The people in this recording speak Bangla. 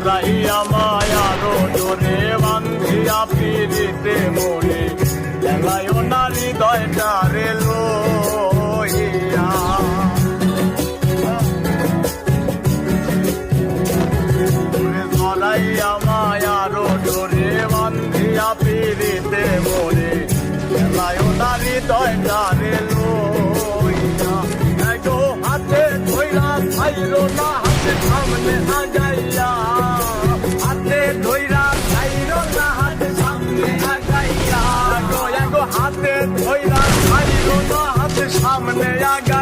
জড়াইয়া মায়ারো জোরে বান্ধিয়া পিরিতে মনে দেখায় না হৃদয়টা রে লইয়া জড়াইয়া মায়ারো জোরে বান্ধিয়া পিরিতে মনে দেখায় না হৃদয়টা রে লইয়া এগো হাতে ধইরা ছাইরো না হাতে সামনে আগাইয়া হাতে ধইরা ছাইরো না হাতে সামনে আগাইয়া এগো হাতে ধইরা ছাইরো না হাতে সামনে আগাইয়া